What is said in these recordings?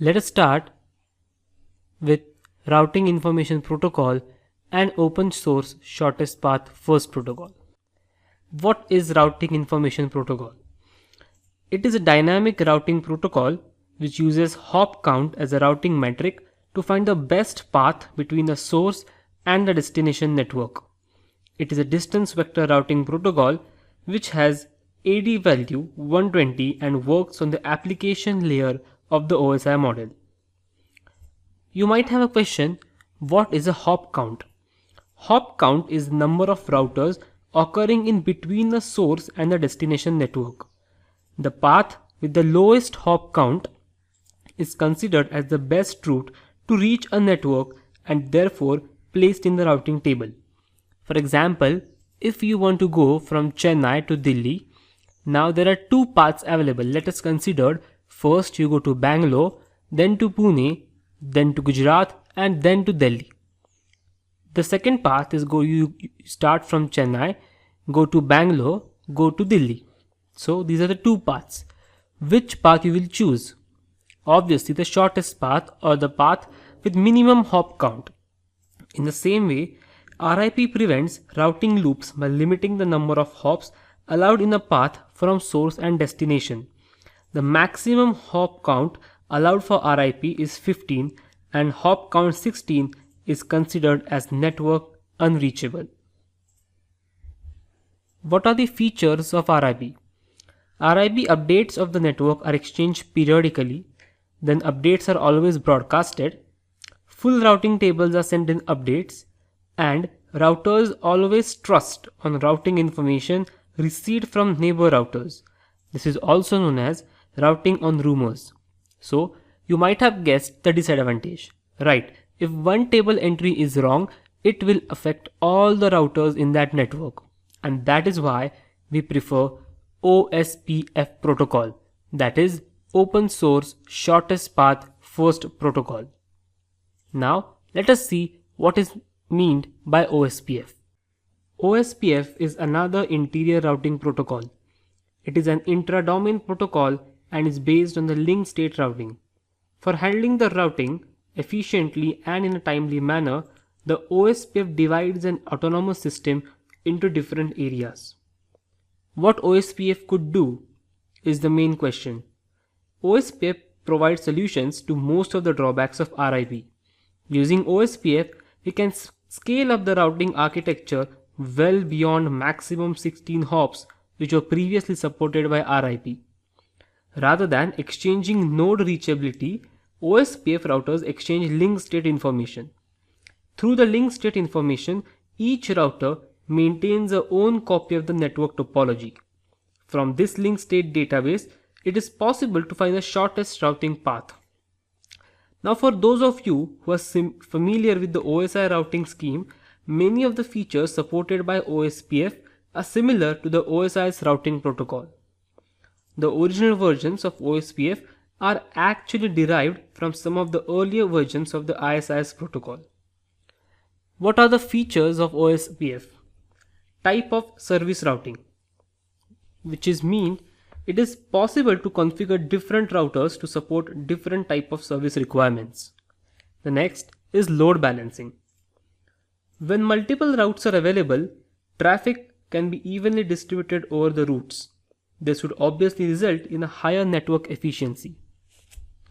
Let us start with Routing Information Protocol and open source shortest path first protocol. What is Routing Information Protocol? It is a dynamic routing protocol which uses hop count as a routing metric to find the best path between the source and the destination network. It is a distance vector routing protocol which has AD value 120 and works on the application layer of the OSI model. You might have a question, what is a hop count? Hop count is the number of routers occurring in between the source and the destination network. The path with the lowest hop count is considered as the best route to reach a network and therefore placed in the routing table. For example, if you want to go from Chennai to Delhi, now there are two paths available. Let us consider first you go to Bangalore, then to Pune, then to Gujarat, and then to Delhi. The second path is you start from Chennai, go to Bangalore, go to Delhi. So these are the two paths. Which path you will choose? Obviously the shortest path or the path with minimum hop count. In the same way, RIP prevents routing loops by limiting the number of hops allowed in a path from source and destination. The maximum hop count allowed for RIP is 15 and hop count 16 is considered as network unreachable. What are the features of RIP? RIP updates of the network are exchanged periodically, then updates are always broadcasted, full routing tables are sent in updates, and routers always trust on routing information received from neighbor routers. This is also known as routing on rumors. So you might have guessed the disadvantage. Right, if one table entry is wrong, it will affect all the routers in that network. And that is why we prefer OSPF protocol, that is open source shortest path first protocol. Now let us see what is meant by OSPF. OSPF is another interior routing protocol. It is an intra-domain protocol and is based on the link state routing. For handling the routing efficiently and in a timely manner, the OSPF divides an autonomous system into different areas. What OSPF could do is the main question. OSPF provides solutions to most of the drawbacks of RIP. Using OSPF, we can scale up the routing architecture well beyond maximum 16 hops which were previously supported by RIP. Rather than exchanging node reachability, OSPF routers exchange link state information. Through the link state information, each router maintains a own copy of the network topology. From this link state database, it is possible to find the shortest routing path. Now for those of you who are familiar with the OSI routing scheme, many of the features supported by OSPF are similar to the OSI's routing protocol. The original versions of OSPF are actually derived from some of the earlier versions of the ISIS protocol. What are the features of OSPF? Type of service routing, which is mean it is possible to configure different routers to support different type of service requirements. The next is load balancing. When multiple routes are available, traffic can be evenly distributed over the routes. This would obviously result in a higher network efficiency.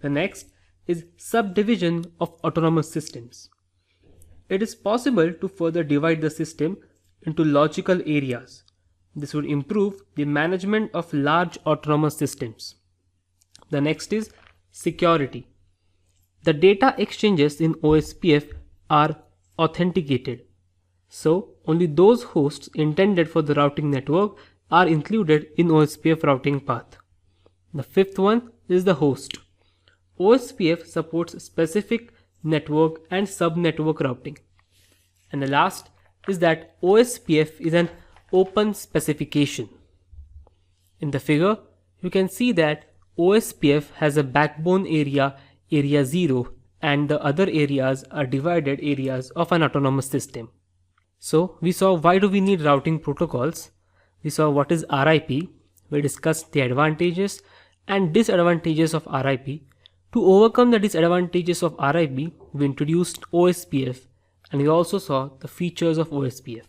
The next is subdivision of autonomous systems. It is possible to further divide the system into logical areas. This would improve the management of large autonomous systems. The next is security. The data exchanges in OSPF are authenticated. So only those hosts intended for the routing network are included in OSPF routing path. The fifth one is the host. OSPF supports specific network and sub-network routing. And the last is that OSPF is an open specification. In the figure, you can see that OSPF has a backbone area, area 0, and the other areas are divided areas of an autonomous system. So we saw why do we need routing protocols. We saw what is RIP. We discussed the advantages and disadvantages of RIP. To overcome the disadvantages of RIP, we introduced OSPF and we also saw the features of OSPF.